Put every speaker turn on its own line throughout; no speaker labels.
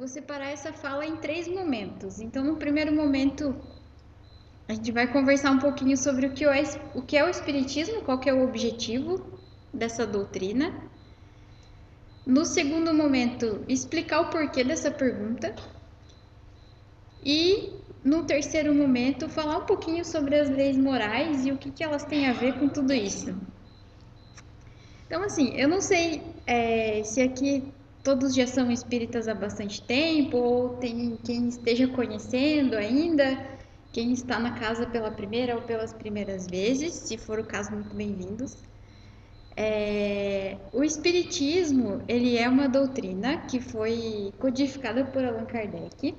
vou separar essa fala em três momentos. Então, no primeiro momento, a gente vai conversar um pouquinho sobre o que é o Espiritismo, qual que é o objetivo dessa doutrina. No segundo momento, explicar o porquê dessa pergunta. E no terceiro momento, falar um pouquinho sobre as leis morais e o que elas têm a ver com tudo isso. Então, assim, eu não sei se aqui todos já são espíritas há bastante tempo, ou tem quem esteja conhecendo ainda, quem está na casa pela primeira ou pelas primeiras vezes, se for o caso, muito bem-vindos. O Espiritismo, ele é uma doutrina que foi codificada por Allan Kardec.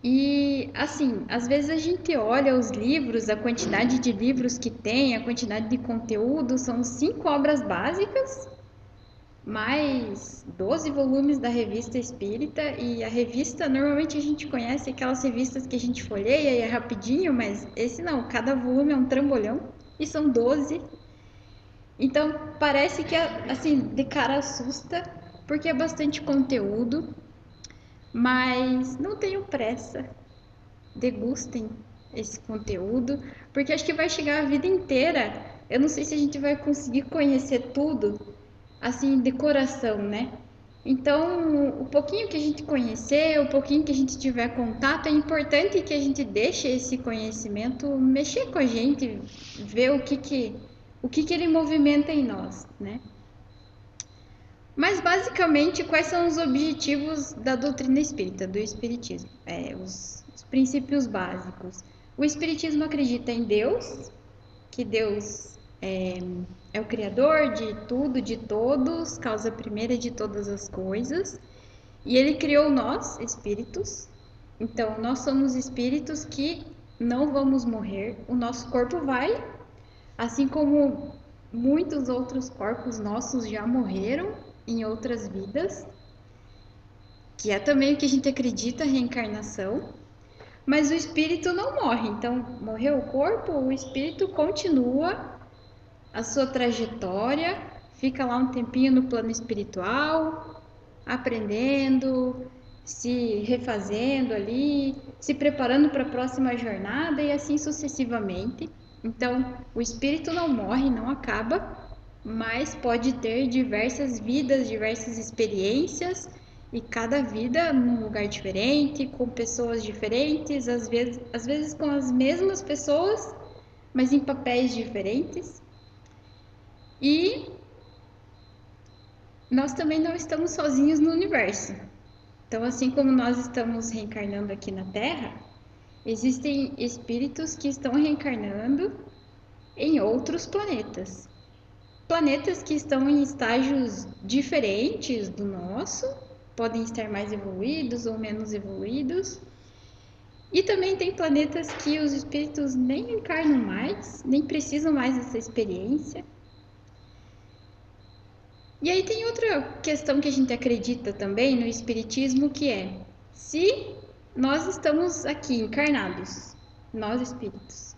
E, assim, às vezes a gente olha os livros, a quantidade de livros que tem, a quantidade de conteúdo, são 5 obras básicas, mais 12 volumes da Revista Espírita. E a revista, normalmente a gente conhece aquelas revistas que a gente folheia e é rapidinho, mas esse não, cada volume é um trambolhão e são 12. Então, parece que, assim, de cara assusta, porque é bastante conteúdo, mas não tenho pressa. Degustem esse conteúdo, porque acho que vai chegar a vida inteira. Eu não sei se a gente vai conseguir conhecer tudo assim de coração, né? Então, o pouquinho que a gente conhecer, o pouquinho que a gente tiver contato, é importante que a gente deixe esse conhecimento mexer com a gente, ver o que ele movimenta em nós, né? Mas basicamente, quais são os objetivos da doutrina espírita, do espiritismo? Os princípios básicos. O espiritismo acredita em Deus, que Deus é o criador de tudo, de todos, causa primeira de todas as coisas. E ele criou nós, espíritos. Então, nós somos espíritos que não vamos morrer. O nosso corpo vai, assim como muitos outros corpos nossos já morreram em outras vidas, que é também o que a gente acredita, reencarnação. Mas o espírito não morre. Então, morreu o corpo, o espírito continua a sua trajetória, fica lá um tempinho no plano espiritual, aprendendo, se refazendo ali, se preparando para a próxima jornada e assim sucessivamente. Então, o espírito não morre, não acaba, mas pode ter diversas vidas, diversas experiências, e cada vida num lugar diferente, com pessoas diferentes, às vezes com as mesmas pessoas, mas em papéis diferentes. E nós também não estamos sozinhos no universo. Então, assim como nós estamos reencarnando aqui na Terra, existem espíritos que estão reencarnando em outros planetas. Planetas que estão em estágios diferentes do nosso, podem estar mais evoluídos ou menos evoluídos. E também tem planetas que os espíritos nem encarnam mais, nem precisam mais dessa experiência. E aí tem outra questão que a gente acredita também no espiritismo, que é: se nós estamos aqui encarnados, nós espíritos,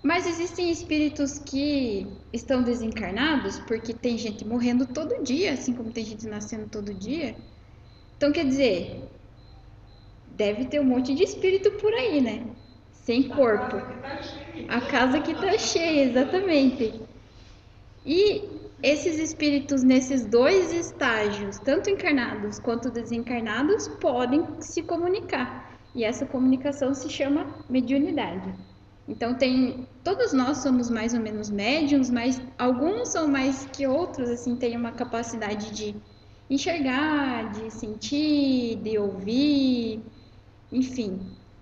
mas existem espíritos que estão desencarnados porque tem gente morrendo todo dia, assim como tem gente nascendo todo dia. Então, quer dizer, deve ter um monte de espírito por aí, né? Sem corpo. A casa que tá cheia, exatamente. E esses espíritos nesses dois estágios, tanto encarnados quanto desencarnados, podem se comunicar. E essa comunicação se chama mediunidade. Então todos nós somos mais ou menos médiums, mas alguns são mais que outros, assim, têm uma capacidade de enxergar, de sentir, de ouvir, enfim.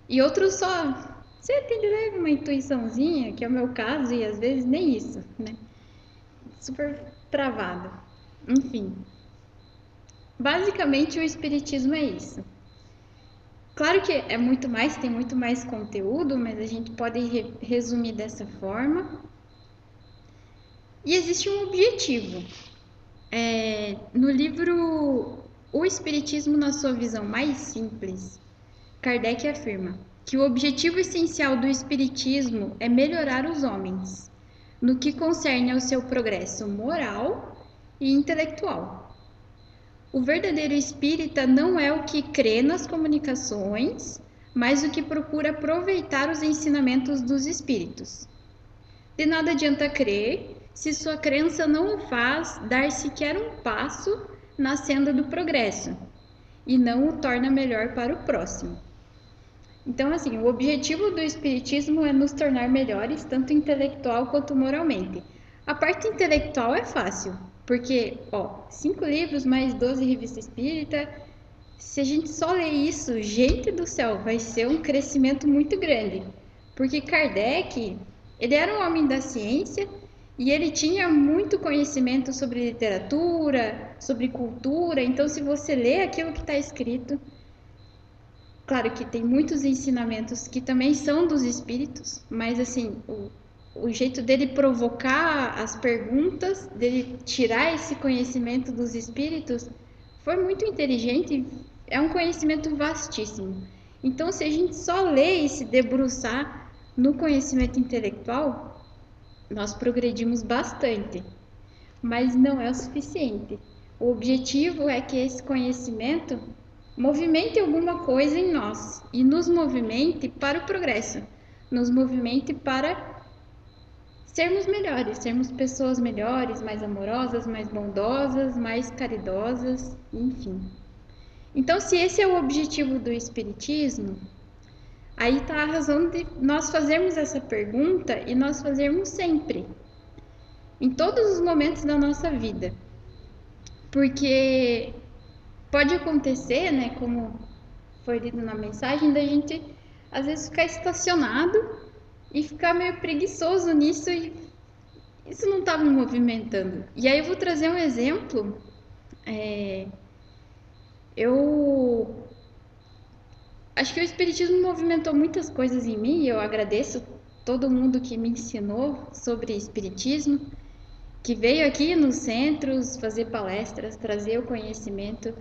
E outros só você tem de leve uma intuiçãozinha, que é o meu caso, e às vezes nem isso, né? Super travada. Enfim, basicamente o espiritismo é isso. Claro que é muito mais, tem muito mais conteúdo, mas a gente pode resumir dessa forma. E existe um objetivo. No livro O Espiritismo na sua visão mais simples, Kardec afirma que o objetivo essencial do espiritismo é melhorar os homens, no que concerne ao seu progresso moral e intelectual. O verdadeiro espírita não é o que crê nas comunicações, mas o que procura aproveitar os ensinamentos dos espíritos. De nada adianta crer se sua crença não o faz dar sequer um passo na senda do progresso e não o torna melhor para o próximo. Então, assim, o objetivo do espiritismo é nos tornar melhores, tanto intelectual quanto moralmente. A parte intelectual é fácil, porque, 5 livros mais 12 revistas espírita, se a gente só ler isso, gente do céu, vai ser um crescimento muito grande. Porque Kardec, ele era um homem da ciência e ele tinha muito conhecimento sobre literatura, sobre cultura. Então, se você lê aquilo que está escrito, claro que tem muitos ensinamentos que também são dos espíritos, mas assim, o jeito dele provocar as perguntas, dele tirar esse conhecimento dos espíritos, foi muito inteligente, é um conhecimento vastíssimo. Então, se a gente só lê e se debruçar no conhecimento intelectual, nós progredimos bastante, mas não é o suficiente. O objetivo é que esse conhecimento movimente alguma coisa em nós e nos movimente para o progresso, nos movimente para sermos melhores, sermos pessoas melhores, mais amorosas, mais bondosas, mais caridosas, enfim. Então, se esse é o objetivo do Espiritismo, aí está a razão de nós fazermos essa pergunta e nós fazermos sempre, em todos os momentos da nossa vida. Porque pode acontecer, né, como foi lido na mensagem, da gente às vezes ficar estacionado e ficar meio preguiçoso nisso e isso não está me movimentando. E aí eu vou trazer um exemplo. Eu acho que o Espiritismo movimentou muitas coisas em mim e eu agradeço todo mundo que me ensinou sobre Espiritismo, que veio aqui nos centros fazer palestras, trazer o conhecimento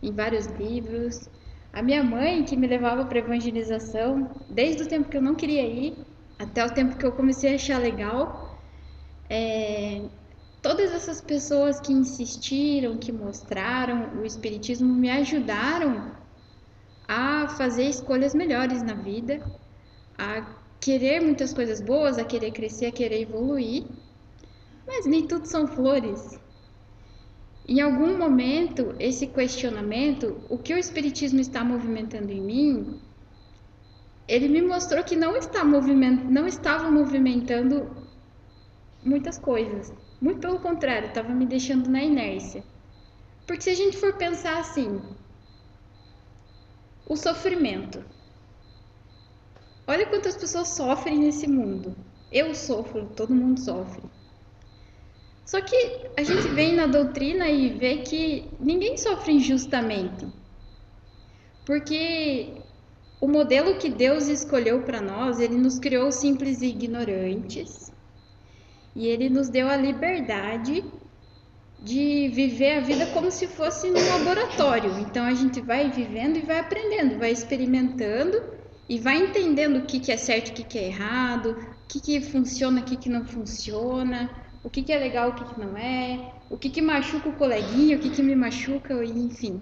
em vários livros. A minha mãe, que me levava para evangelização, desde o tempo que eu não queria ir, até o tempo que eu comecei a achar legal. Todas essas pessoas que insistiram, que mostraram o Espiritismo, me ajudaram a fazer escolhas melhores na vida, a querer muitas coisas boas, a querer crescer, a querer evoluir. Mas nem tudo são flores. Em algum momento, esse questionamento, o que o Espiritismo está movimentando em mim, ele me mostrou que não estava movimentando muitas coisas. Muito pelo contrário, estava me deixando na inércia. Porque se a gente for pensar assim, o sofrimento. Olha quantas pessoas sofrem nesse mundo. Eu sofro, todo mundo sofre. Só que a gente vem na doutrina e vê que ninguém sofre injustamente. Porque o modelo que Deus escolheu para nós, ele nos criou simples e ignorantes. E ele nos deu a liberdade de viver a vida como se fosse num laboratório. Então a gente vai vivendo e vai aprendendo, vai experimentando e vai entendendo o que é certo, o que é errado, o que funciona, o que não funciona, o que é legal, o que não é, o que machuca o coleguinha, o que me machuca, enfim.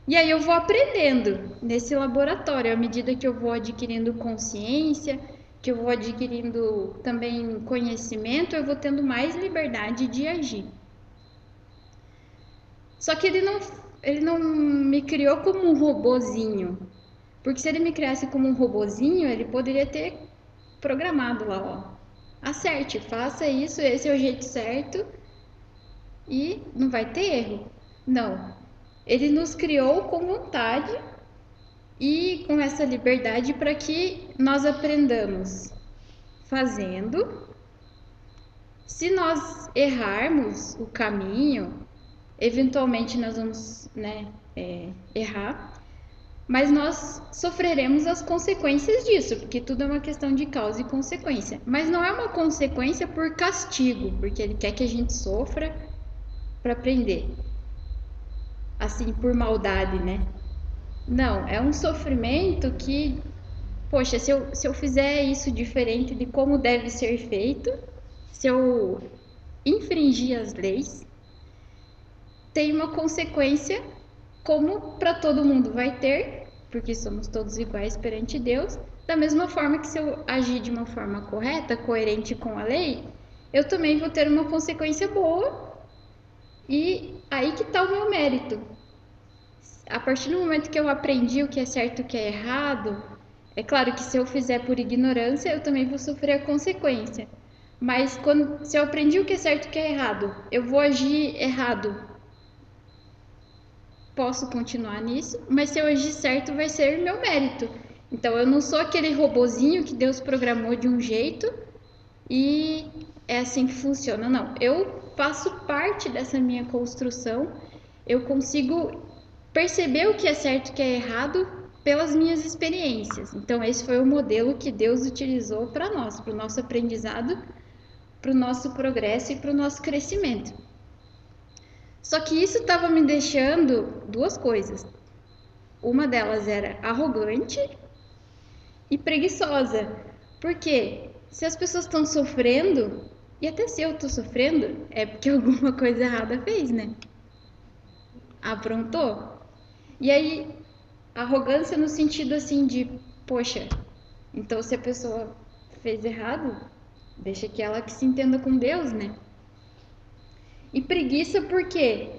E aí eu vou aprendendo nesse laboratório, à medida que eu vou adquirindo consciência, que eu vou adquirindo também conhecimento, eu vou tendo mais liberdade de agir. Só que ele não me criou como um robozinho. Porque se ele me criasse como um robozinho, ele poderia ter programado lá, ó. Acerte, faça isso, esse é o jeito certo e não vai ter erro. Não. Ele nos criou com vontade e com essa liberdade para que nós aprendamos fazendo. Se nós errarmos o caminho, eventualmente nós vamos, né, errar, mas nós sofreremos as consequências disso, porque tudo é uma questão de causa e consequência. Mas não é uma consequência por castigo, porque ele quer que a gente sofra para aprender. Assim, por maldade, né? Não, é um sofrimento que, poxa, se eu fizer isso diferente de como deve ser feito, se eu infringir as leis, tem uma consequência, como para todo mundo vai ter, porque somos todos iguais perante Deus. Da mesma forma que se eu agir de uma forma correta, coerente com a lei, eu também vou ter uma consequência boa. E aí que está o meu mérito. A partir do momento que eu aprendi o que é certo e o que é errado, é claro que se eu fizer por ignorância, eu também vou sofrer a consequência. Mas se eu aprendi o que é certo e o que é errado, eu vou agir errado, posso continuar nisso, mas se eu agir certo, vai ser meu mérito. Então eu não sou aquele robozinho que Deus programou de um jeito e é assim que funciona. Não, eu faço parte dessa minha construção, eu consigo perceber o que é certo e o que é errado pelas minhas experiências. Então, esse foi o modelo que Deus utilizou para nós, para o nosso aprendizado, para o nosso progresso e para o nosso crescimento. Só que isso estava me deixando duas coisas. Uma delas era arrogante e preguiçosa. Porque se as pessoas estão sofrendo, e até se eu estou sofrendo, é porque alguma coisa errada fez, né? Aprontou. E aí, arrogância no sentido assim de, poxa, então se a pessoa fez errado, deixa que ela que se entenda com Deus, né? E preguiça porque,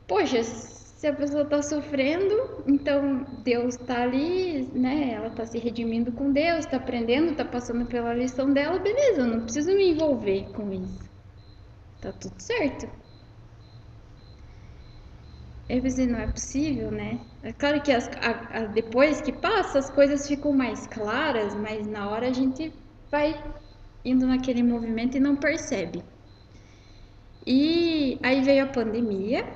poxa, se a pessoa tá sofrendo, então Deus tá ali, né? Ela tá se redimindo com Deus, tá aprendendo, tá passando pela lição dela, beleza, eu não preciso me envolver com isso. Tá tudo certo. Eu pensei, não é possível, né? É claro que depois que passa, as coisas ficam mais claras, mas na hora a gente vai indo naquele movimento e não percebe. E aí veio a pandemia.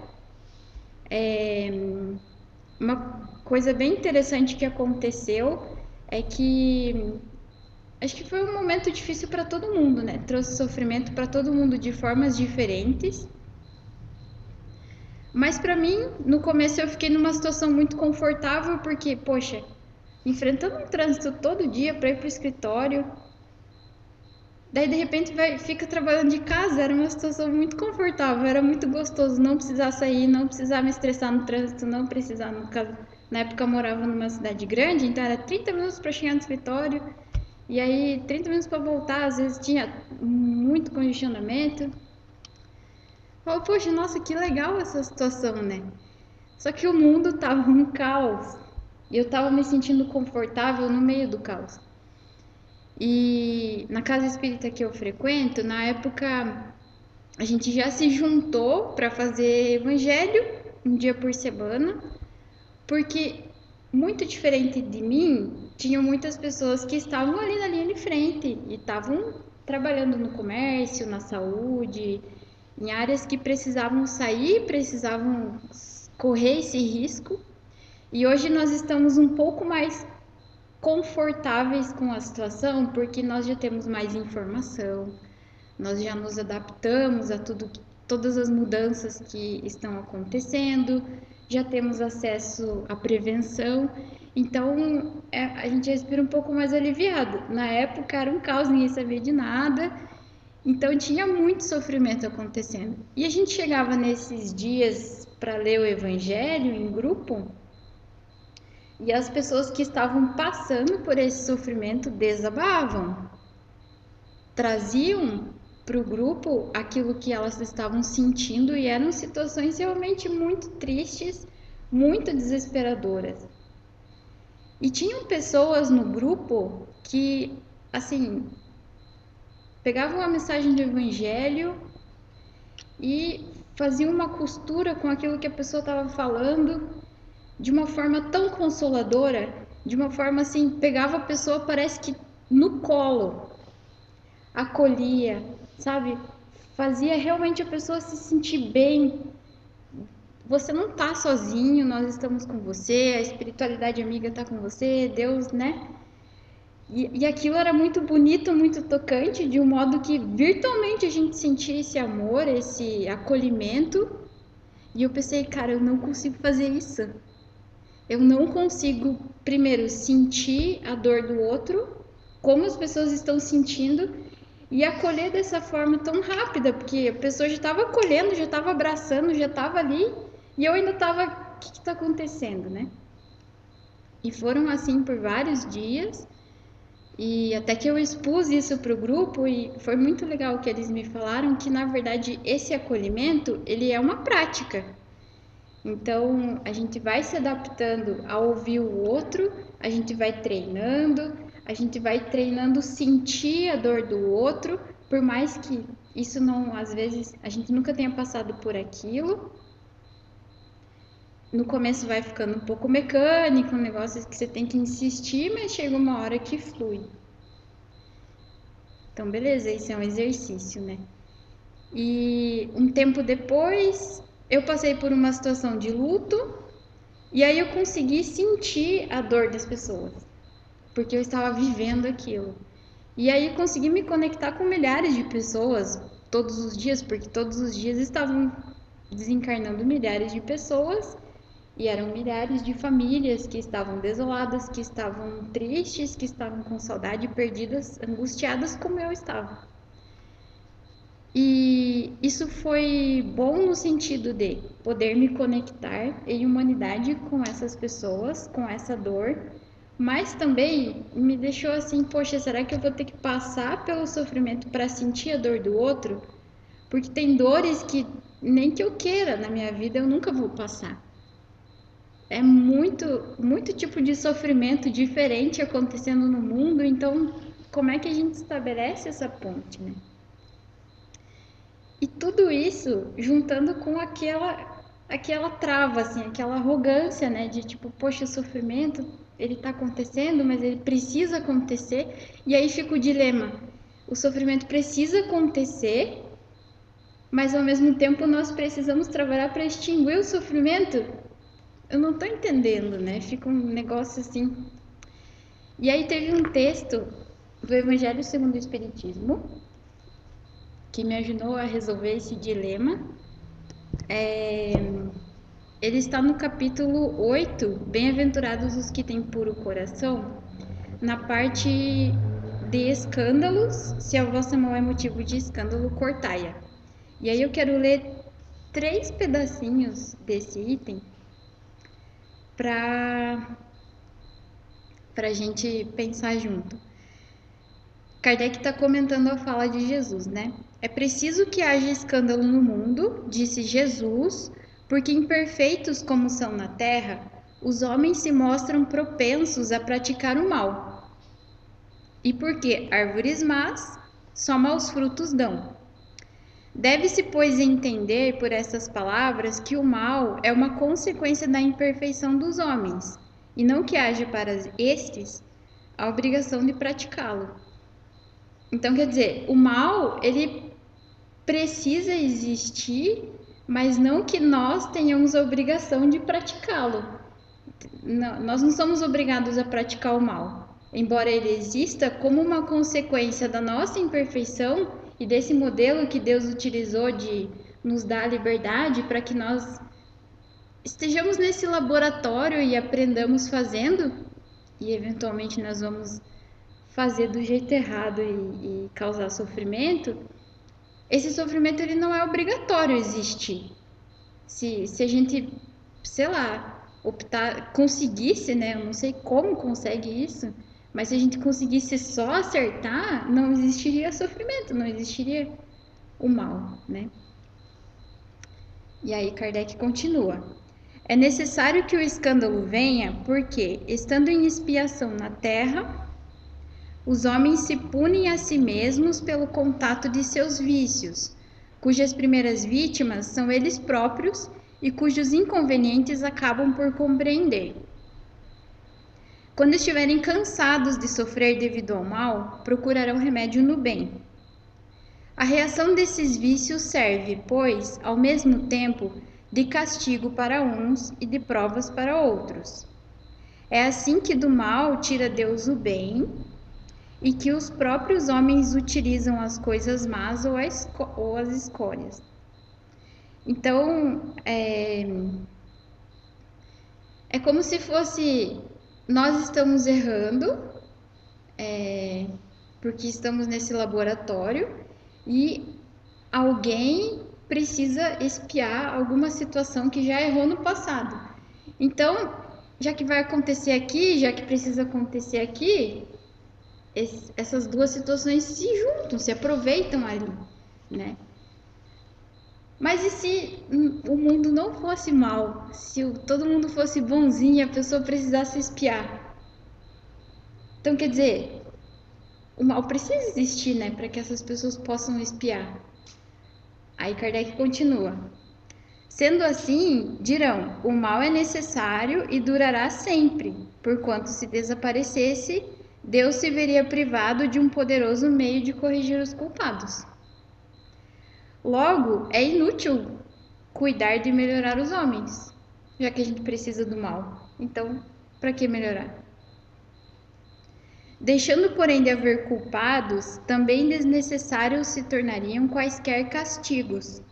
Uma coisa bem interessante que aconteceu é que acho que foi um momento difícil para todo mundo, né? Trouxe sofrimento para todo mundo de formas diferentes. Mas para mim, no começo eu fiquei numa situação muito confortável porque, poxa, enfrentando um trânsito todo dia para ir pro escritório, daí de repente fica trabalhando de casa, era uma situação muito confortável, era muito gostoso não precisar sair, não precisar me estressar no trânsito, não precisar, no caso, na época eu morava numa cidade grande, então era 30 minutos para chegar no escritório, e aí 30 minutos para voltar, às vezes tinha muito congestionamento. Eu, poxa, nossa, que legal essa situação, né? Só que o mundo tava um caos. E eu tava me sentindo confortável no meio do caos. E na casa espírita que eu frequento, na época a gente já se juntou para fazer evangelho um dia por semana, porque muito diferente de mim, tinham muitas pessoas que estavam ali na linha de frente e estavam trabalhando no comércio, na saúde, em áreas que precisavam sair, precisavam correr esse risco. E hoje nós estamos um pouco mais confortáveis com a situação porque nós já temos mais informação, nós já nos adaptamos a todas as mudanças que estão acontecendo, já temos acesso à prevenção, então a gente respira um pouco mais aliviado. Na época era um caos, ninguém sabia de nada, então tinha muito sofrimento acontecendo. E a gente chegava nesses dias para ler o Evangelho em grupo. E as pessoas que estavam passando por esse sofrimento desabavam, traziam para o grupo aquilo que elas estavam sentindo e eram situações realmente muito tristes, muito desesperadoras. E tinham pessoas no grupo que, assim, pegavam a mensagem do evangelho e faziam uma costura com aquilo que a pessoa estava falando de uma forma tão consoladora, de uma forma assim, pegava a pessoa, parece que no colo, acolhia, sabe? Fazia realmente a pessoa se sentir bem. Você não tá sozinho, nós estamos com você, a espiritualidade amiga tá com você, Deus, né? E aquilo era muito bonito, muito tocante, de um modo que virtualmente a gente sentia esse amor, esse acolhimento. E eu pensei, cara, eu não consigo fazer isso. Eu não consigo, primeiro, sentir a dor do outro, como as pessoas estão sentindo, e acolher dessa forma tão rápida, porque a pessoa já estava acolhendo, já estava abraçando, já estava ali, e eu ainda estava, o que está acontecendo, né? E foram assim por vários dias, e até que eu expus isso para o grupo, e foi muito legal que eles me falaram que, na verdade, esse acolhimento, ele é uma prática. Então, a gente vai se adaptando a ouvir o outro, a gente vai treinando sentir a dor do outro, por mais que isso não, às vezes, a gente nunca tenha passado por aquilo. No começo vai ficando um pouco mecânico, um negócio que você tem que insistir, mas chega uma hora que flui. Então, beleza, isso é um exercício, né? E um tempo depois, eu passei por uma situação de luto. E aí eu consegui sentir a dor das pessoas, porque eu estava vivendo aquilo. E aí consegui me conectar com milhares de pessoas todos os dias, porque todos os dias estavam desencarnando milhares de pessoas e eram milhares de famílias que estavam desoladas, que estavam tristes, que estavam com saudade, perdidas, angustiadas como eu estava. E isso foi bom no sentido de poder me conectar em humanidade com essas pessoas, com essa dor, mas também me deixou assim, poxa, será que eu vou ter que passar pelo sofrimento para sentir a dor do outro? Porque tem dores que nem que eu queira na minha vida eu nunca vou passar. É muito tipo de sofrimento diferente acontecendo no mundo, então como é que a gente estabelece essa ponte, né? E tudo isso juntando com aquela trava, assim, aquela arrogância, né? De tipo, poxa, o sofrimento, ele tá acontecendo, mas ele precisa acontecer. E aí fica o dilema. O sofrimento precisa acontecer, mas ao mesmo tempo nós precisamos trabalhar para extinguir o sofrimento. Eu não tô entendendo, né? Fica um negócio assim. E aí teve um texto do Evangelho segundo o Espiritismo que me ajudou a resolver esse dilema. Ele está no capítulo 8, Bem-aventurados os que têm puro coração, na parte de escândalos, se a vossa mão é motivo de escândalo, cortai-a. E aí eu quero ler 3 pedacinhos desse item para a gente pensar junto. Kardec está comentando a fala de Jesus, né? É preciso que haja escândalo no mundo, disse Jesus, porque imperfeitos como são na terra, os homens se mostram propensos a praticar o mal. E porque árvores más só maus frutos dão. Deve-se, pois, entender por essas palavras que o mal é uma consequência da imperfeição dos homens, e não que haja para estes a obrigação de praticá-lo. Então, quer dizer, o mal, ele precisa existir, mas não que nós tenhamos a obrigação de praticá-lo. Nós não somos obrigados a praticar o mal, embora ele exista como uma consequência da nossa imperfeição e desse modelo que Deus utilizou de nos dar a liberdade para que nós estejamos nesse laboratório e aprendamos fazendo, e eventualmente nós vamos fazer do jeito errado e causar sofrimento. Esse sofrimento ele não é obrigatório existir. Se a gente, sei lá, optar, conseguisse, né? Eu não sei como consegue isso, mas se a gente conseguisse só acertar, não existiria sofrimento, não existiria o mal, né? E aí Kardec continua. É necessário que o escândalo venha porque, estando em expiação na terra, os homens se punem a si mesmos pelo contato de seus vícios, cujas primeiras vítimas são eles próprios e cujos inconvenientes acabam por compreender. Quando estiverem cansados de sofrer devido ao mal, procurarão remédio no bem. A reação desses vícios serve, pois, ao mesmo tempo, de castigo para uns e de provas para outros. É assim que do mal tira Deus o bem e que os próprios homens utilizam as coisas más ou as escórias. Então, é como se fosse nós estamos errando, porque estamos nesse laboratório e alguém precisa expiar alguma situação que já errou no passado. Então, já que vai acontecer aqui, já que precisa acontecer aqui, essas duas situações se juntam, se aproveitam ali, né? Mas e se o mundo não fosse mal? Se todo mundo fosse bonzinho e a pessoa precisasse espiar? Então, quer dizer, o mal precisa existir, né? Para que essas pessoas possam espiar. Aí Kardec continua. Sendo assim, dirão, o mal é necessário e durará sempre, porquanto se desaparecesse, Deus se veria privado de um poderoso meio de corrigir os culpados. Logo, é inútil cuidar de melhorar os homens, já que a gente precisa do mal. Então, para que melhorar? Deixando, porém, de haver culpados, também desnecessários se tornariam quaisquer castigos.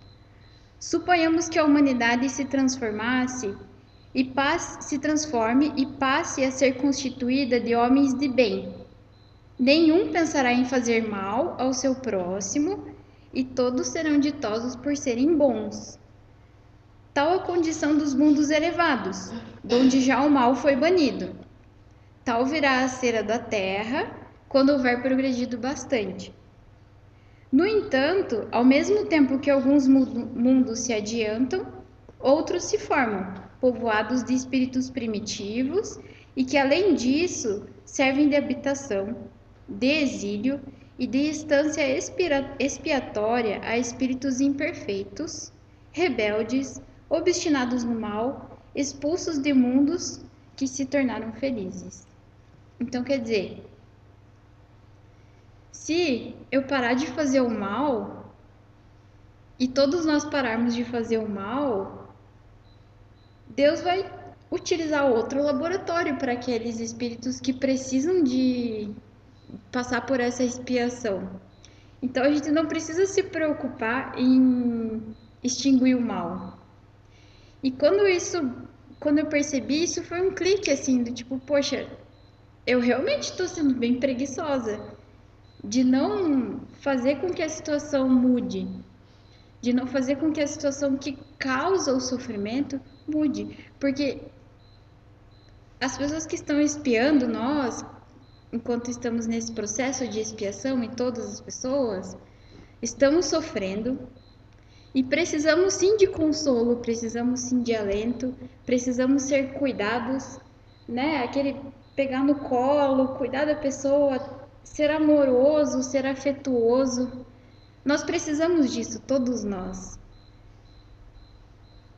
Suponhamos que a humanidade se transforme e passe a ser constituída de homens de bem. Nenhum pensará em fazer mal ao seu próximo e todos serão ditosos por serem bons. Tal a condição dos mundos elevados, donde já o mal foi banido. Tal virá a ser a da terra, quando houver progredido bastante. No entanto, ao mesmo tempo que alguns mundos se adiantam, outros se formam, povoados de espíritos primitivos e que, além disso, servem de habitação, de exílio e de instância expiatória a espíritos imperfeitos, rebeldes, obstinados no mal, expulsos de mundos que se tornaram felizes. Então, quer dizer, se eu parar de fazer o mal e todos nós pararmos de fazer o mal, Deus vai utilizar outro laboratório para aqueles espíritos que precisam de passar por essa expiação. Então a gente não precisa se preocupar em extinguir o mal. E quando eu percebi isso, foi um clique assim, do tipo, poxa, eu realmente estou sendo bem preguiçosa de não fazer com que a situação mude, de não fazer com que a situação que causa o sofrimento mude, porque as pessoas que estão espiando nós, enquanto estamos nesse processo de expiação, e todas as pessoas, estamos sofrendo e precisamos sim de consolo, precisamos sim de alento, precisamos ser cuidados, né? Aquele pegar no colo, cuidar da pessoa, ser amoroso, ser afetuoso. Nós precisamos disso, todos nós.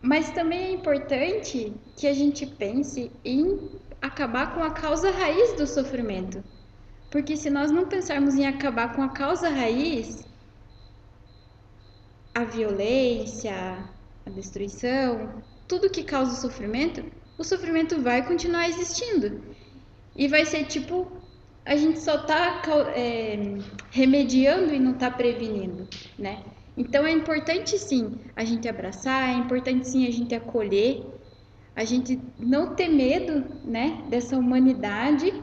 Mas também é importante que a gente pense em acabar com a causa raiz do sofrimento. Porque se nós não pensarmos em acabar com a causa raiz, a violência, a destruição, tudo que causa o sofrimento vai continuar existindo. E vai ser tipo, a gente só tá remediando e não tá prevenindo, né? Então é importante sim a gente abraçar, é importante sim a gente acolher, a gente não ter medo, né, dessa humanidade,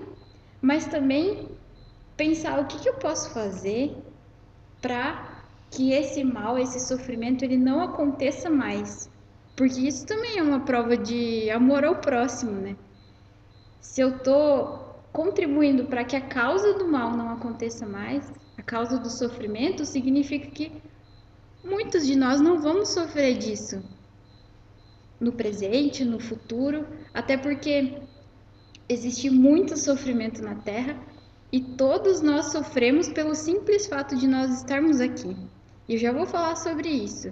mas também pensar o que eu posso fazer para que esse mal, esse sofrimento, ele não aconteça mais. Porque isso também é uma prova de amor ao próximo, né? Se eu tô contribuindo para que a causa do mal não aconteça mais, a causa do sofrimento, significa que muitos de nós não vamos sofrer disso no presente, no futuro, até porque existe muito sofrimento na Terra e todos nós sofremos pelo simples fato de nós estarmos aqui. E eu já vou falar sobre isso.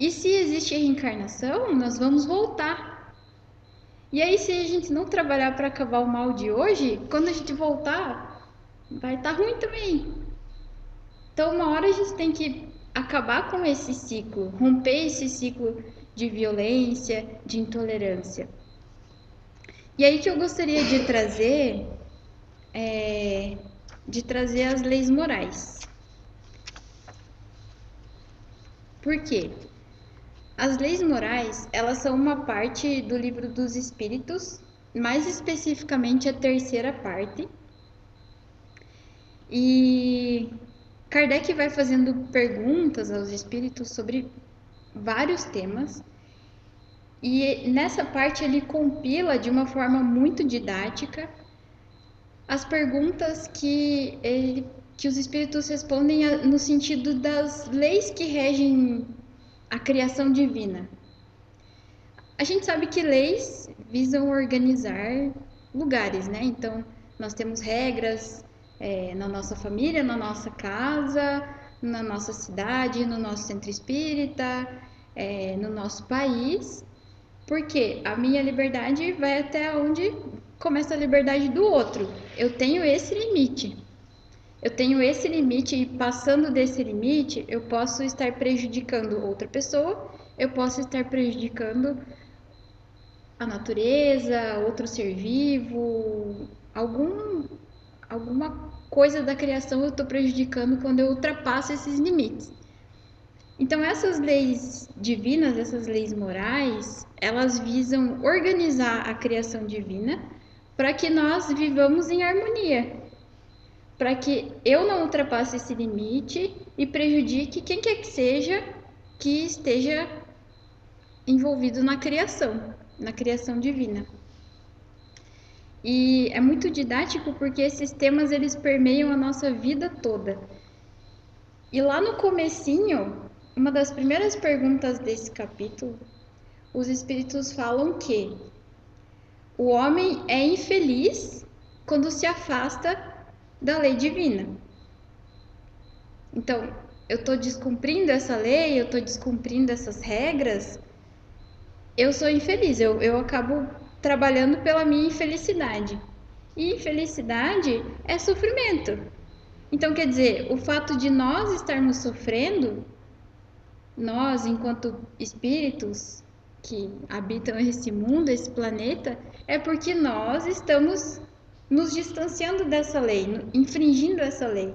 E se existe reencarnação, nós vamos voltar. E aí, se a gente não trabalhar para acabar o mal de hoje, quando a gente voltar, vai estar ruim também. Então, uma hora a gente tem que acabar com esse ciclo, romper esse ciclo de violência, de intolerância. E aí que eu gostaria de trazer as leis morais. Por quê? As leis morais, elas são uma parte do Livro dos Espíritos, mais especificamente a terceira parte, E Kardec vai fazendo perguntas aos espíritos sobre vários temas. E nessa parte ele compila de uma forma muito didática as perguntas que os espíritos respondem no sentido das leis que regem a criação divina. A gente sabe que leis visam organizar lugares, né? Então, nós temos regras na nossa família, na nossa casa, na nossa cidade, no nosso centro espírita, no nosso país, porque a minha liberdade vai até onde começa a liberdade do outro. Eu tenho esse limite. Eu tenho esse limite e passando desse limite, eu posso estar prejudicando outra pessoa, eu posso estar prejudicando a natureza, outro ser vivo, alguma coisa da criação eu estou prejudicando quando eu ultrapasso esses limites. Então, essas leis divinas, essas leis morais, elas visam organizar a criação divina para que nós vivamos em harmonia, para que eu não ultrapasse esse limite e prejudique quem quer que seja que esteja envolvido na criação divina. E é muito didático porque esses temas eles permeiam a nossa vida toda. E lá no comecinho, uma das primeiras perguntas desse capítulo, os espíritos falam que o homem é infeliz quando se afasta da lei divina. Então, eu estou descumprindo essa lei, eu estou descumprindo essas regras, eu sou infeliz, eu acabo trabalhando pela minha infelicidade. E infelicidade é sofrimento. Então, quer dizer, o fato de nós estarmos sofrendo, nós, enquanto espíritos que habitam esse mundo, esse planeta, é porque nós estamos nos distanciando dessa lei, infringindo essa lei.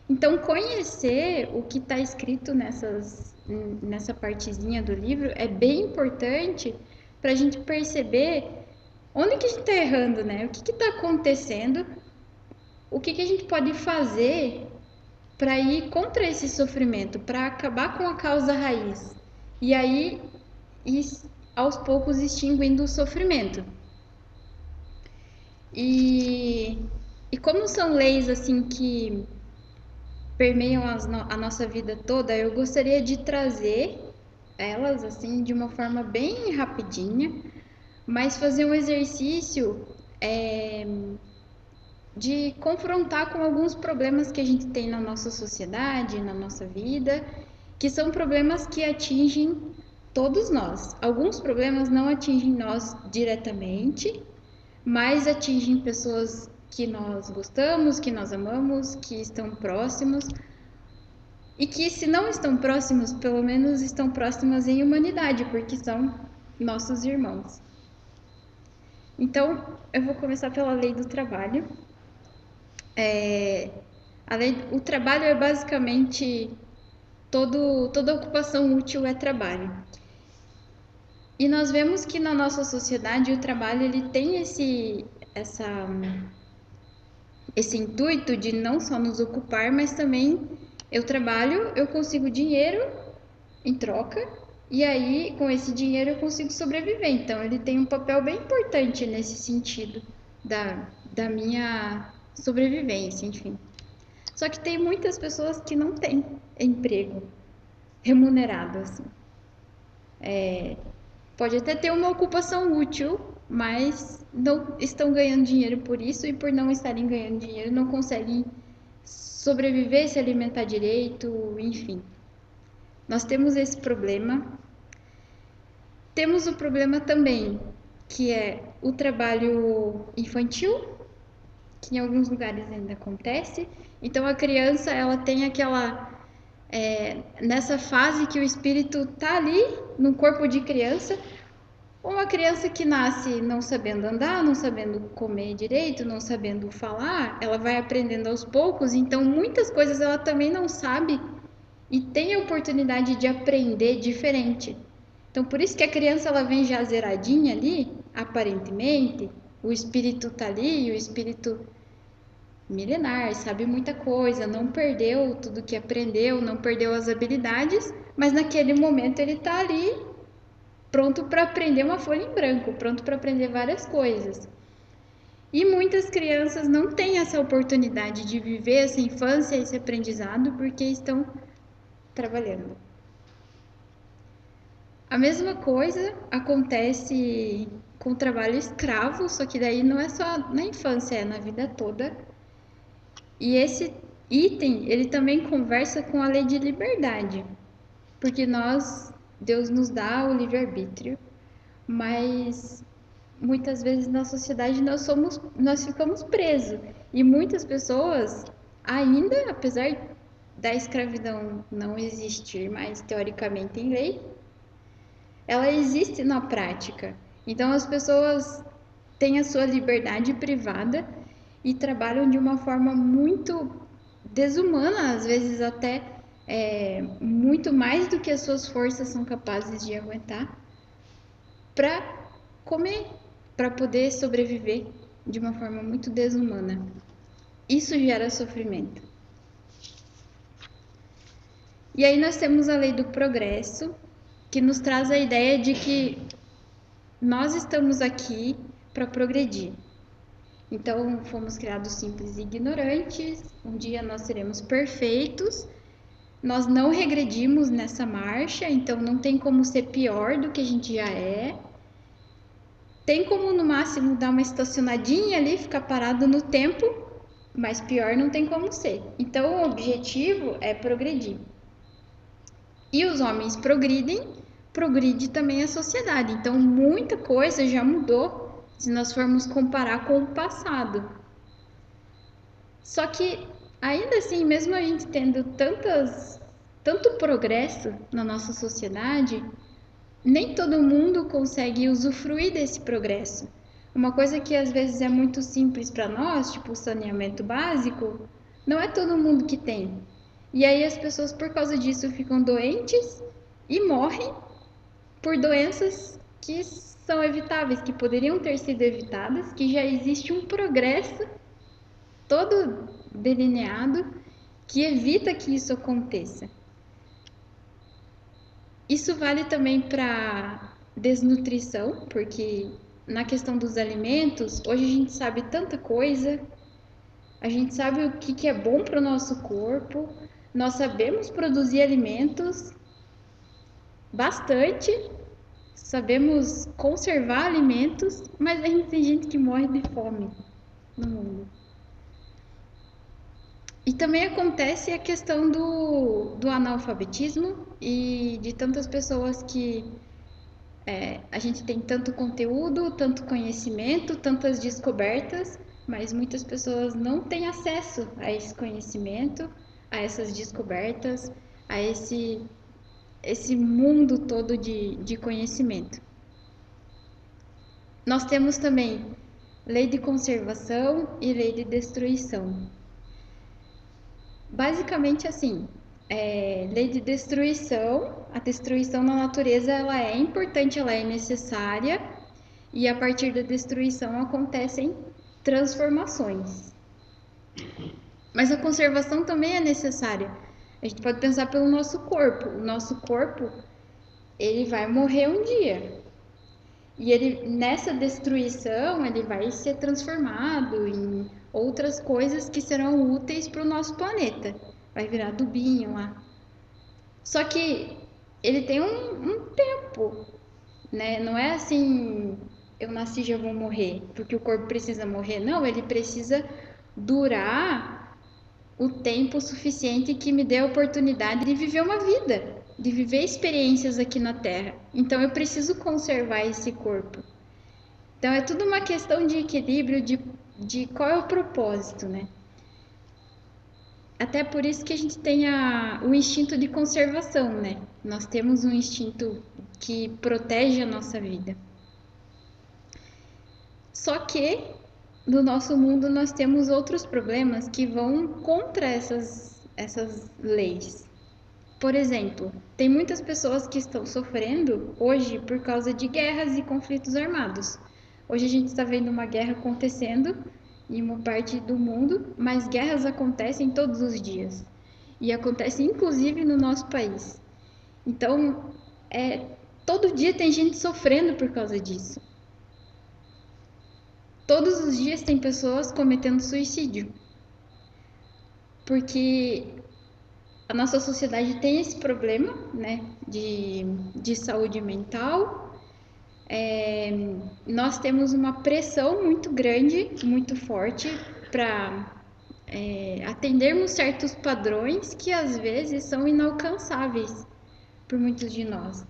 Então, conhecer o que está escrito nessa partezinha do livro é bem importante para a gente perceber onde que a gente está errando, né? O que está acontecendo, o que a gente pode fazer para ir contra esse sofrimento, para acabar com a causa raiz. E aí, ir aos poucos extinguindo o sofrimento. E como são leis assim que permeiam a nossa vida toda, eu gostaria de trazer elas assim de uma forma bem rapidinha, mas fazer um exercício de confrontar com alguns problemas que a gente tem na nossa sociedade, na nossa vida, que são problemas que atingem todos nós. Alguns problemas não atingem nós diretamente, mas atingem pessoas que nós gostamos, que nós amamos, que estão próximos e que, se não estão próximos, pelo menos estão próximas em humanidade, porque são nossos irmãos. Então, eu vou começar pela lei do trabalho. O trabalho é basicamente toda ocupação útil é trabalho. E nós vemos que na nossa sociedade o trabalho ele tem esse intuito de não só nos ocupar, mas também eu trabalho, eu consigo dinheiro em troca, e aí com esse dinheiro eu consigo sobreviver. Então ele tem um papel bem importante nesse sentido da minha sobrevivência, enfim. Só que tem muitas pessoas que não têm emprego remunerado, assim. Pode até ter uma ocupação útil, mas não estão ganhando dinheiro por isso e por não estarem ganhando dinheiro não conseguem sobreviver, se alimentar direito, enfim. Nós temos esse problema. Temos o problema também, que é o trabalho infantil, que em alguns lugares ainda acontece. Então a criança ela tem nessa fase que o espírito tá ali no corpo de criança, uma criança que nasce não sabendo andar, não sabendo comer direito, não sabendo falar, ela vai aprendendo aos poucos, então muitas coisas ela também não sabe e tem a oportunidade de aprender diferente. Então por isso que a criança ela vem já zeradinha ali, aparentemente, o espírito tá ali, o espírito milenar, sabe muita coisa, não perdeu tudo que aprendeu, não perdeu as habilidades, mas naquele momento ele está ali pronto para aprender uma folha em branco, pronto para aprender várias coisas. E muitas crianças não têm essa oportunidade de viver essa infância, esse aprendizado, porque estão trabalhando. A mesma coisa acontece com o trabalho escravo, só que daí não é só na infância, é na vida toda. E esse item, ele também conversa com a lei de liberdade, porque Deus nos dá o livre-arbítrio, mas muitas vezes na sociedade nós ficamos presos. E muitas pessoas ainda, apesar da escravidão não existir mais teoricamente em lei, ela existe na prática. Então as pessoas têm a sua liberdade privada e trabalham de uma forma muito desumana, às vezes até muito mais do que as suas forças são capazes de aguentar, para comer, para poder sobreviver de uma forma muito desumana. Isso gera sofrimento. E aí nós temos a lei do progresso, que nos traz a ideia de que nós estamos aqui para progredir. Então, fomos criados simples e ignorantes, um dia nós seremos perfeitos, nós não regredimos nessa marcha, então não tem como ser pior do que a gente já é. Tem como, no máximo, dar uma estacionadinha ali, ficar parado no tempo, mas pior não tem como ser. Então, o objetivo é progredir. E os homens progride também a sociedade. Então, muita coisa já mudou se nós formos comparar com o passado. Só que, ainda assim, mesmo a gente tendo tanto progresso na nossa sociedade, nem todo mundo consegue usufruir desse progresso. Uma coisa que às vezes é muito simples para nós, tipo o saneamento básico, não é todo mundo que tem. E aí as pessoas, por causa disso, ficam doentes e morrem por doenças que são evitáveis, que poderiam ter sido evitadas, que já existe um progresso todo delineado que evita que isso aconteça. Isso vale também para desnutrição, porque na questão dos alimentos, hoje a gente sabe tanta coisa, a gente sabe o que é bom para o nosso corpo, nós sabemos produzir alimentos bastante, sabemos conservar alimentos, mas ainda tem gente que morre de fome no mundo. E também acontece a questão do analfabetismo e de tantas pessoas que a gente tem tanto conteúdo, tanto conhecimento, tantas descobertas, mas muitas pessoas não têm acesso a esse conhecimento, a essas descobertas, a esse mundo todo de conhecimento. Nós temos também lei de conservação e lei de destruição. Basicamente assim, lei de destruição, a destruição na natureza ela é importante, ela é necessária e a partir da destruição acontecem transformações. Mas a conservação também é necessária. A gente pode pensar pelo nosso corpo. O nosso corpo, ele vai morrer um dia. E ele, nessa destruição, ele vai ser transformado em outras coisas que serão úteis para o nosso planeta. Vai virar adubinho lá. Só que ele tem um tempo, né? Não é assim, eu nasci e já vou morrer, porque o corpo precisa morrer. Não, ele precisa durar o tempo suficiente que me dê a oportunidade de viver uma vida, de viver experiências aqui na Terra. Então eu preciso conservar esse corpo. Então é tudo uma questão de equilíbrio, de qual é o propósito, né? Até por isso que a gente tem o instinto de conservação, né? Nós temos um instinto que protege a nossa vida. Só que no nosso mundo nós temos outros problemas que vão contra essas leis. Por exemplo, tem muitas pessoas que estão sofrendo hoje por causa de guerras e conflitos armados. Hoje a gente está vendo uma guerra acontecendo em uma parte do mundo, mas guerras acontecem todos os dias. E acontecem inclusive no nosso país. Então, todo dia tem gente sofrendo por causa disso. Todos os dias tem pessoas cometendo suicídio. Porque a nossa sociedade tem esse problema, né, de saúde mental. Nós temos uma pressão muito grande, muito forte para atendermos certos padrões que às vezes são inalcançáveis por muitos de nós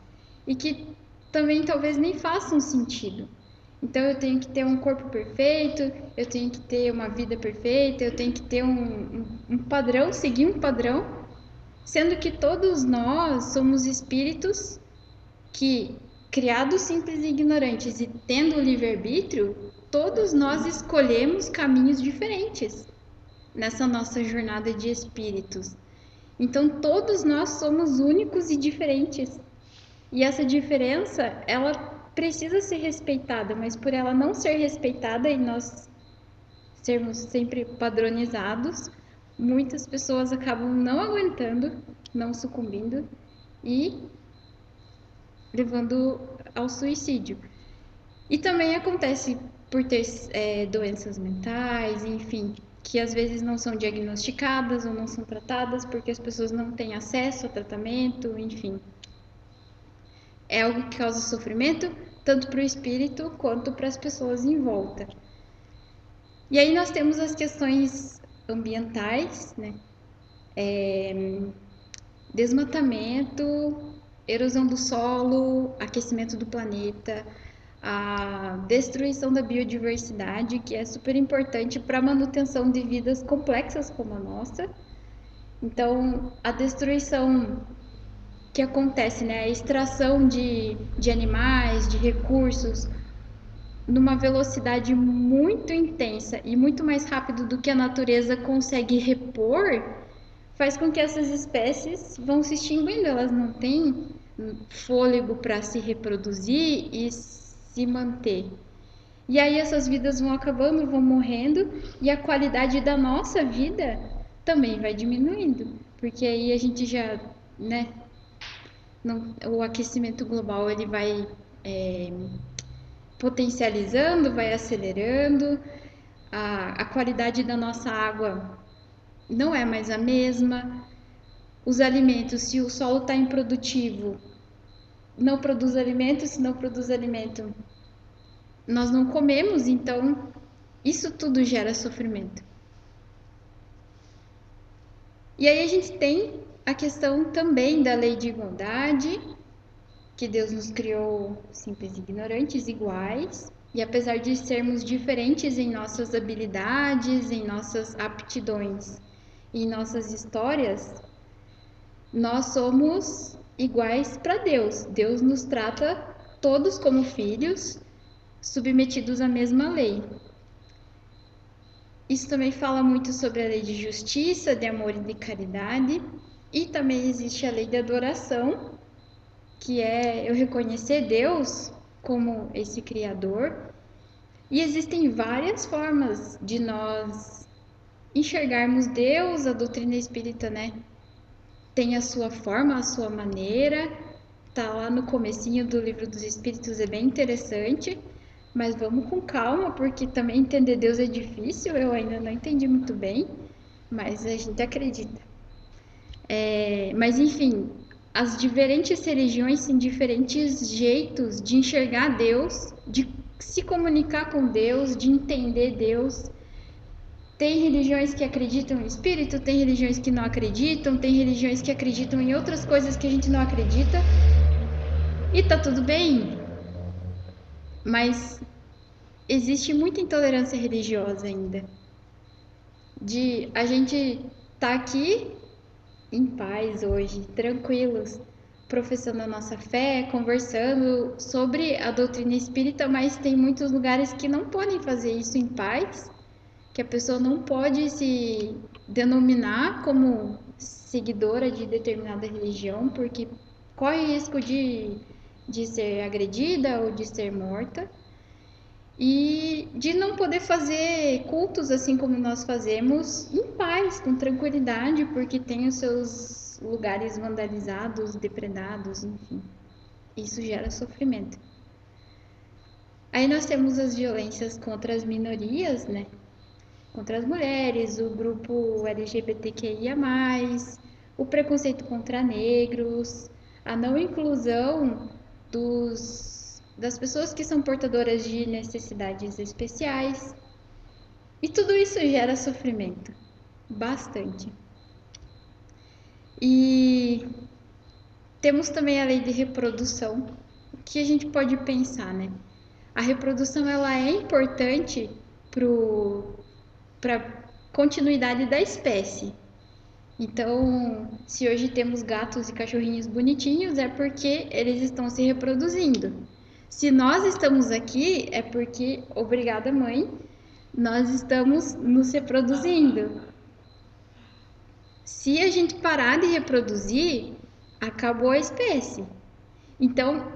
e que também talvez nem façam sentido. Então eu tenho que ter um corpo perfeito, eu tenho que ter uma vida perfeita, eu tenho que ter um padrão, seguir um padrão, sendo que todos nós somos espíritos que, criados simples e ignorantes e tendo o livre-arbítrio, todos nós escolhemos caminhos diferentes nessa nossa jornada de espíritos. Então todos nós somos únicos e diferentes. E essa diferença, ela precisa ser respeitada, mas por ela não ser respeitada e nós sermos sempre padronizados, muitas pessoas acabam não aguentando, não sucumbindo e levando ao suicídio. E também acontece por ter doenças mentais, enfim, que às vezes não são diagnosticadas ou não são tratadas porque as pessoas não têm acesso ao tratamento, enfim. É algo que causa sofrimento tanto para o espírito quanto para as pessoas em volta. E aí nós temos as questões ambientais, né? Desmatamento, erosão do solo, aquecimento do planeta, a destruição da biodiversidade, que é super importante para a manutenção de vidas complexas como a nossa. Então, a destruição que acontece, né? A extração de animais, de recursos, numa velocidade muito intensa e muito mais rápido do que a natureza consegue repor, faz com que essas espécies vão se extinguindo, elas não têm fôlego para se reproduzir e se manter. E aí essas vidas vão acabando, vão morrendo e a qualidade da nossa vida também vai diminuindo, porque aí a gente já, né, o aquecimento global ele vai potencializando, vai acelerando, a qualidade da nossa água não é mais a mesma. Os alimentos, se o solo está improdutivo, não produz alimento, se não produz alimento, nós não comemos, então isso tudo gera sofrimento. E aí a gente tem a questão também da lei de igualdade, que Deus nos criou simples e ignorantes iguais, e apesar de sermos diferentes em nossas habilidades, em nossas aptidões e em nossas histórias, nós somos iguais para Deus. Deus nos trata todos como filhos, submetidos à mesma lei. Isso também fala muito sobre a lei de justiça, de amor e de caridade. E também existe a lei da adoração, que é eu reconhecer Deus como esse Criador. E existem várias formas de nós enxergarmos Deus, a doutrina espírita, né? Tem a sua forma, a sua maneira, tá lá no comecinho do Livro dos Espíritos, é bem interessante, mas vamos com calma, porque também entender Deus é difícil, eu ainda não entendi muito bem, mas a gente acredita. Mas enfim, as diferentes religiões têm diferentes jeitos de enxergar Deus, de se comunicar com Deus, de entender Deus. Tem religiões que acreditam em espírito, tem religiões que não acreditam, tem religiões que acreditam em outras coisas que a gente não acredita. E tá tudo bem, mas existe muita intolerância religiosa ainda. De a gente tá aqui em paz hoje, tranquilos, professando a nossa fé, conversando sobre a doutrina espírita, mas tem muitos lugares que não podem fazer isso em paz, que a pessoa não pode se denominar como seguidora de determinada religião, porque corre risco de ser agredida ou de ser morta. e de não poder fazer cultos assim como nós fazemos em paz, com tranquilidade, porque tem os seus lugares vandalizados, depredados, enfim. Isso gera sofrimento. Aí nós temos as violências contra as minorias, né? Contra as mulheres, o grupo LGBTQIA+, o preconceito contra negros, a não inclusão das pessoas que são portadoras de necessidades especiais. E tudo isso gera sofrimento, bastante. E temos também a lei de reprodução, que a gente pode pensar, né? A reprodução ela é importante para a continuidade da espécie. Então, se hoje temos gatos e cachorrinhos bonitinhos, é porque eles estão se reproduzindo. Se nós estamos aqui, é porque, obrigada mãe, nós estamos nos reproduzindo. Se a gente parar de reproduzir, acabou a espécie. Então,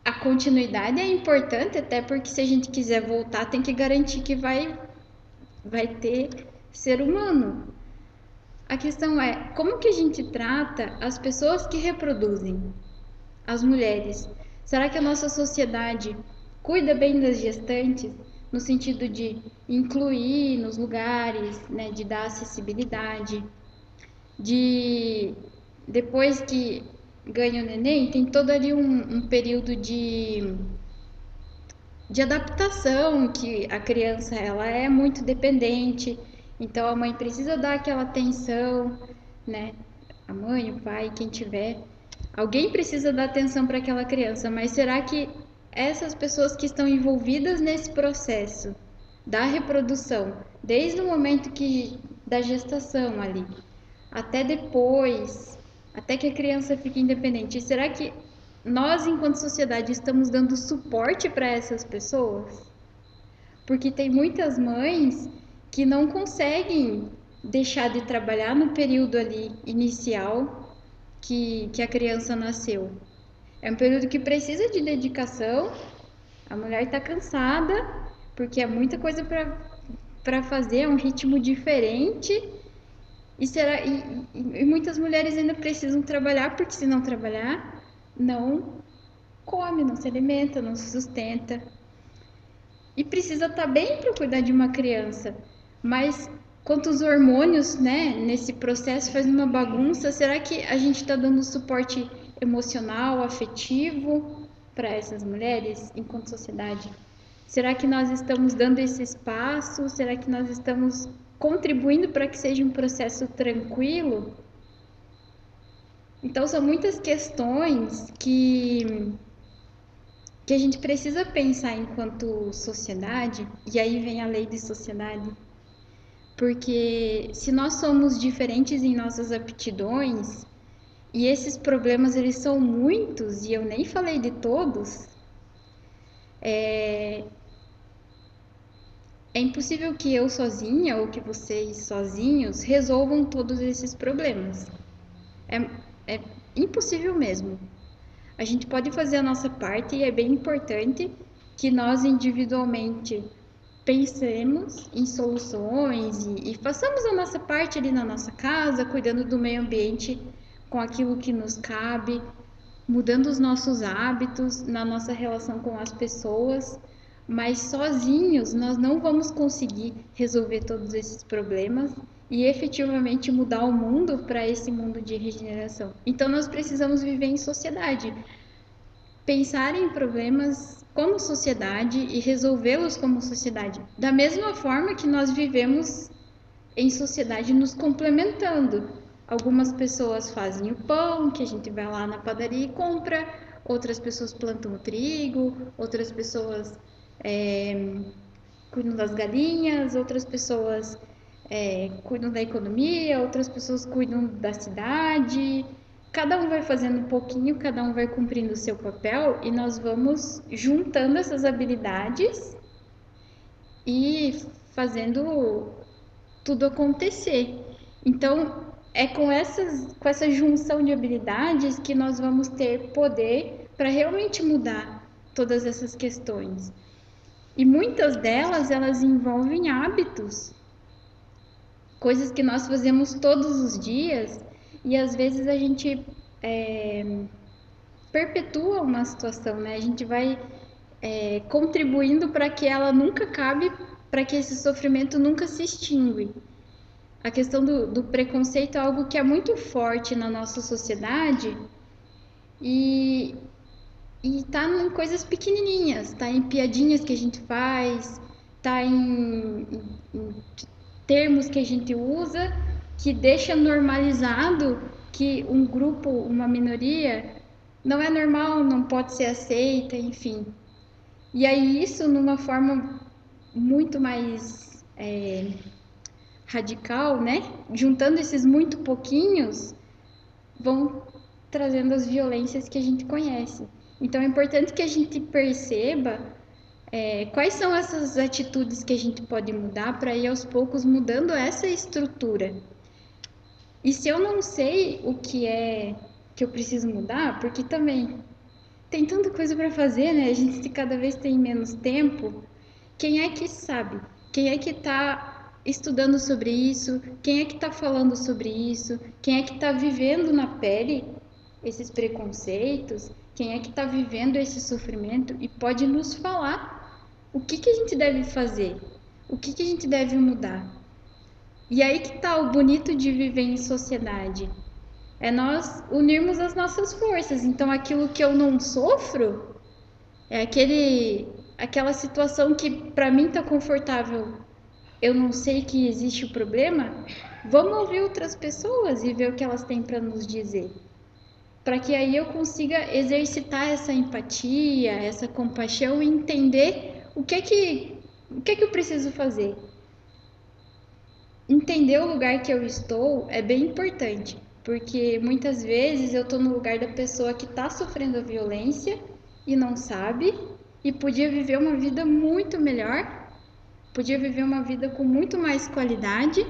a continuidade é importante, até porque se a gente quiser voltar, tem que garantir que vai ter ser humano. A questão é, como que a gente trata as pessoas que reproduzem, as mulheres? Será que a nossa sociedade cuida bem das gestantes, no sentido de incluir nos lugares, né, de dar acessibilidade, de depois que ganha o neném, tem todo ali um período de adaptação, que a criança ela é muito dependente, então a mãe precisa dar aquela atenção, né? A mãe, o pai, quem tiver, alguém precisa dar atenção para aquela criança, mas será que essas pessoas que estão envolvidas nesse processo da reprodução, desde o momento da gestação ali, até depois, até que a criança fique independente, será que nós, enquanto sociedade, estamos dando suporte para essas pessoas? Porque tem muitas mães que não conseguem deixar de trabalhar no período ali inicial que a criança nasceu. É um período que precisa de dedicação, a mulher está cansada, porque é muita coisa para fazer, é um ritmo diferente. E muitas mulheres ainda precisam trabalhar, porque se não trabalhar, não come, não se alimenta, não se sustenta. E precisa estar bem para cuidar de uma criança. Mas quanto os hormônios, né, nesse processo faz uma bagunça, será que a gente está dando suporte emocional, afetivo para essas mulheres enquanto sociedade? Será que nós estamos dando esse espaço? Será que nós estamos contribuindo para que seja um processo tranquilo? Então, são muitas questões que a gente precisa pensar enquanto sociedade, e aí vem a lei de sociedade, porque se nós somos diferentes em nossas aptidões, e esses problemas eles são muitos, e eu nem falei de todos, é impossível que eu sozinha ou que vocês sozinhos resolvam todos esses problemas. É impossível mesmo. A gente pode fazer a nossa parte e é bem importante que nós individualmente pensemos em soluções e façamos a nossa parte ali na nossa casa, cuidando do meio ambiente com aquilo que nos cabe, mudando os nossos hábitos na nossa relação com as pessoas, mas sozinhos nós não vamos conseguir resolver todos esses problemas e efetivamente mudar o mundo para esse mundo de regeneração. Então nós precisamos viver em sociedade, pensar em problemas como sociedade e resolvê-los como sociedade, da mesma forma que nós vivemos em sociedade nos complementando. Algumas pessoas fazem o pão, que a gente vai lá na padaria e compra, outras pessoas plantam o trigo, outras pessoas cuidam das galinhas, outras pessoas cuidam da economia, outras pessoas cuidam da cidade. Cada um vai fazendo um pouquinho, cada um vai cumprindo o seu papel e nós vamos juntando essas habilidades e fazendo tudo acontecer. Então, é com essa junção de habilidades que nós vamos ter poder para realmente mudar todas essas questões. E muitas delas, elas envolvem hábitos, coisas que nós fazemos todos os dias e às vezes a gente perpetua uma situação, né? A gente vai contribuindo para que ela nunca acabe, para que esse sofrimento nunca se extingue. A questão do preconceito é algo que é muito forte na nossa sociedade e, e tá em coisas pequenininhas, tá em piadinhas que a gente faz, tá em termos que a gente usa que deixa normalizado que um grupo, uma minoria, não é normal, não pode ser aceita, enfim. E aí isso numa forma muito mais radical, né? Juntando esses muito pouquinhos, vão trazendo as violências que a gente conhece. Então é importante que a gente perceba quais são essas atitudes que a gente pode mudar para ir aos poucos mudando essa estrutura. E se eu não sei o que é que eu preciso mudar, porque também tem tanta coisa para fazer, né? A gente cada vez tem menos tempo. Quem é que sabe? Quem é que está estudando sobre isso? Quem é que está falando sobre isso? Quem é que está vivendo na pele esses preconceitos? Quem é que está vivendo esse sofrimento e pode nos falar o que a gente deve fazer? O que a gente deve mudar? E aí que tá o bonito de viver em sociedade. É nós unirmos as nossas forças. Então aquilo que eu não sofro é aquela situação que para mim tá confortável. Eu não sei que existe o problema. Vamos ouvir outras pessoas e ver o que elas têm para nos dizer. Para que aí eu consiga exercitar essa empatia, essa compaixão e entender o que eu preciso fazer. Entender o lugar que eu estou é bem importante, porque muitas vezes eu estou no lugar da pessoa que está sofrendo a violência e não sabe, e podia viver uma vida muito melhor, podia viver uma vida com muito mais qualidade.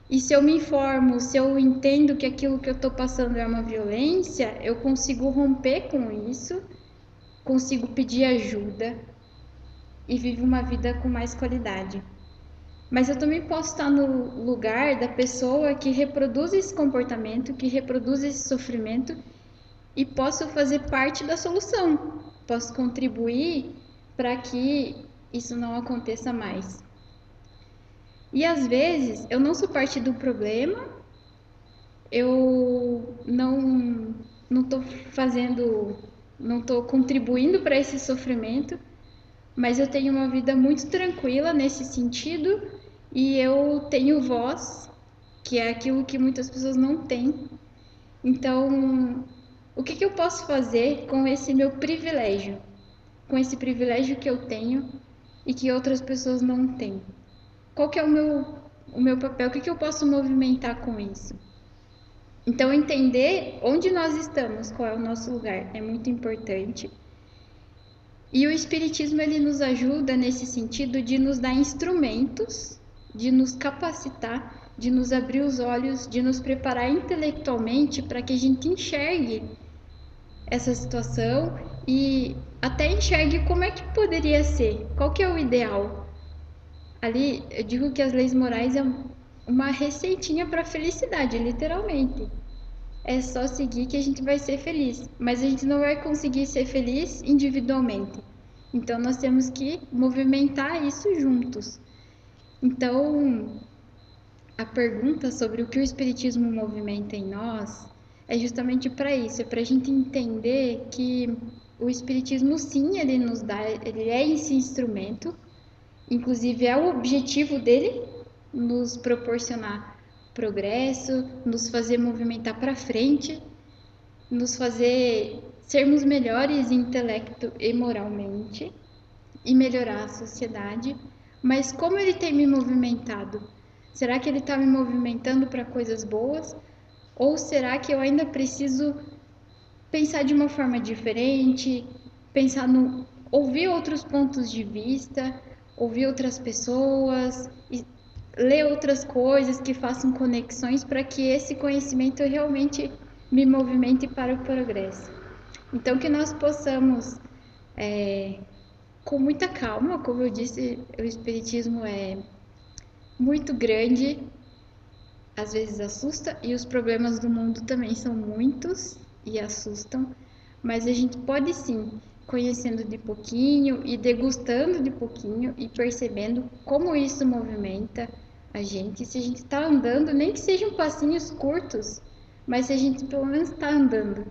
E se eu me informo, se eu entendo que aquilo que eu estou passando é uma violência, eu consigo romper com isso, consigo pedir ajuda e viver uma vida com mais qualidade. Mas eu também posso estar no lugar da pessoa que reproduz esse comportamento, que reproduz esse sofrimento e posso fazer parte da solução. Posso contribuir para que isso não aconteça mais. E às vezes eu não sou parte do problema, eu não estou fazendo, não estou contribuindo para esse sofrimento, mas eu tenho uma vida muito tranquila nesse sentido e eu tenho voz, que é aquilo que muitas pessoas não têm. Então, o que eu posso fazer com esse meu privilégio? Com esse privilégio que eu tenho e que outras pessoas não têm? Qual que é o meu papel? O que eu posso movimentar com isso? Então, entender onde nós estamos, qual é o nosso lugar, é muito importante. E o Espiritismo ele nos ajuda nesse sentido de nos dar instrumentos, de nos capacitar, de nos abrir os olhos, de nos preparar intelectualmente para que a gente enxergue essa situação e até enxergue como é que poderia ser, qual que é o ideal. Ali eu digo que as leis morais é uma receitinha para a felicidade, literalmente. É só seguir que a gente vai ser feliz. Mas a gente não vai conseguir ser feliz individualmente. Então nós temos que movimentar isso juntos. Então, a pergunta sobre o que o Espiritismo movimenta em nós é justamente para isso, é para a gente entender que o Espiritismo sim, ele nos dá, ele é esse instrumento, inclusive é o objetivo dele nos proporcionar progresso, nos fazer movimentar para frente, nos fazer sermos melhores intelecto e moralmente e melhorar a sociedade. Mas como ele tem me movimentado? Será que ele está me movimentando para coisas boas? Ou será que eu ainda preciso pensar de uma forma diferente, pensar no ouvir outros pontos de vista, ouvir outras pessoas, e ler outras coisas que façam conexões para que esse conhecimento realmente me movimente para o progresso. Então, que nós possamos com muita calma, como eu disse, o espiritismo é muito grande, às vezes assusta, e os problemas do mundo também são muitos e assustam, mas a gente pode sim, conhecendo de pouquinho e degustando de pouquinho e percebendo como isso movimenta a gente. Se a gente está andando, nem que sejam passinhos curtos, mas se a gente pelo menos está andando.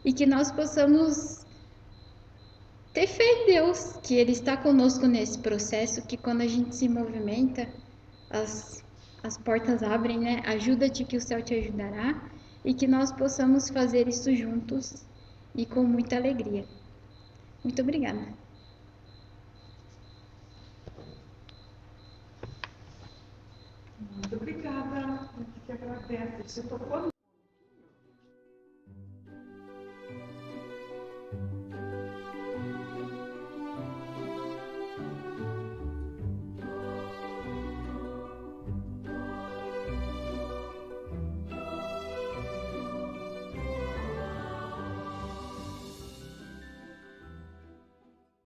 E que nós possamos ter fé em Deus, que Ele está conosco nesse processo, que quando a gente se movimenta, as, as portas abrem, né? Ajuda-te que o céu te ajudará e que nós possamos fazer isso juntos e com muita alegria. Muito obrigada.
Muito obrigada, a gente que agradece. Você tocou